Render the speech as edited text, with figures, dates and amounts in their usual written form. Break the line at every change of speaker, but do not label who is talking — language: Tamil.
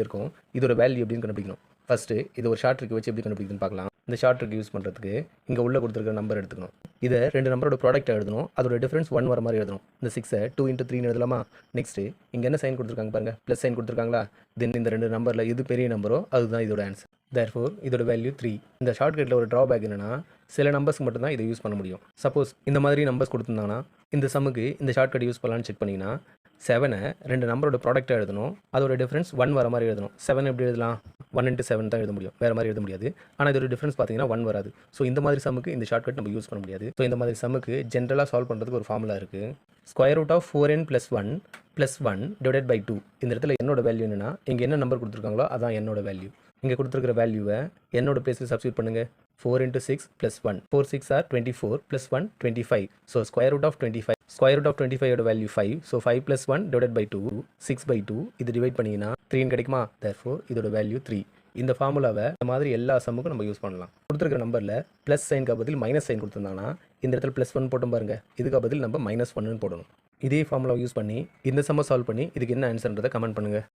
இருக்கும். இதோட வேல்யூ எப்படின்னு கண்டுபிடிக்கணும். ஃபஸ்ட்டு இது ஒரு ஷார்ட் ட்ரிக் வச்சு எப்படி கண்டுபிடிக்குதுன்னு பார்க்கலாம். இந்த ஷார்ட் ட்ரிக் யூஸ் பண்ணுறதுக்கு இங்கே உள்ள கொடுத்துருக்க நம்பர் எடுத்துக்கணும். இதை 2 நம்பரோட ப்ராடக்ட் எழுதணும். அதோட டிஃபரன்ஸ் 1 வர மாதிரி எழுதணும். இந்த 6 2 × 3 எழுதலாமா? நெக்ஸ்ட்டு இங்கே என்ன சைன் கொடுத்துருக்காங்க பாருங்கள், ப்ளஸ் சைன் கொடுத்துருக்காங்களா? தென் இந்த 2 நம்பரில் எது பெரிய நம்பரோ அதுதான் இதோட ஆன்சர். தேர்ஃபோர் இதோட வேல்யூ 3. இந்த ஷார்ட்கட்டில் ஒரு ட்ராபேக் என்னன்னா, சில நம்பர்ஸ்க்கு மட்டும்தான் இதை யூஸ் பண்ண முடியும். சப்போஸ் இந்த மாதிரி நம்பர்ஸ் கொடுத்துருந்தாங்கன்னா இந்த சம்முக்கு இந்த ஷார்ட்கட் யூஸ் பண்ணலான்னு செக் பண்ணிங்கன்னா 7 2 நம்பரோட ப்ராடக்ட் எழுதணும். அதோட டிஃபரன்ஸ் 1 வர மாதிரி எழுதணும். 7 எப்படி எழுதலாம்? 1 × 7 தான் எழுத முடியும், வேறு மாதிரி எழுத முடியாது. ஆனால் இதோட டிஃபரன்ஸ் பார்த்தீங்கன்னா 1 வராது. ஸோ இந்த மாதிரி சம்முக்கு இந்த ஷார்ட்கட் நம்ம யூஸ் பண்ண முடியாது. ஸோ இந்த மாதிரி சம்முக்கு ஜென்ரலாக சால்வ் பண்ணுறதுக்கு ஒரு ஃபார்முலா இருக்குது. √4n + 1 + 1 / 2. இந்த இடத்துல என்னோட வேல்யூ என்னன்னா, இங்கே என்ன நம்பர் கொடுத்துருக்காங்களோ அதான் என்னோட வேல்யூ. இங்கே கொடுத்துருக்கிற வேல்யூவை என்னோட பிளேஸில் சப்ஸ்டியூட் பண்ணுங்கள். 4 × 6 + 1. 4 6 are 24 + 1 25. ஸோ √25. √25 வேல்யூ 5. ஸோ 5 + 1 / 2 6/2. இது டிவைட் பண்ணிங்கன்னா 3 கிடைக்குமா? தேர்ஃபோர் இதோட வேல்யூ 3. இந்த ஃபார்முலாவை இந்த மாதிரி எல்லா சம்முக்கும் நம்ம யூஸ் பண்ணலாம். கொடுத்துருக்கிற நம்பரில் ப்ளஸ் சைனுக்கு பதில் மைனஸ் சைன் கொடுத்துருந்தாங்கன்னா இந்த இடத்துல +1 போட்டோம் பாருங்க, இதுக்கு பதில் நம்ம -1 போடணும். இதே ஃபார்முலா யூஸ் பண்ணி இந்த சம்மை சால்வ் பண்ணி இதுக்கு என்ன ஆன்சர்ன்றதை கமெண்ட் பண்ணுங்கள்.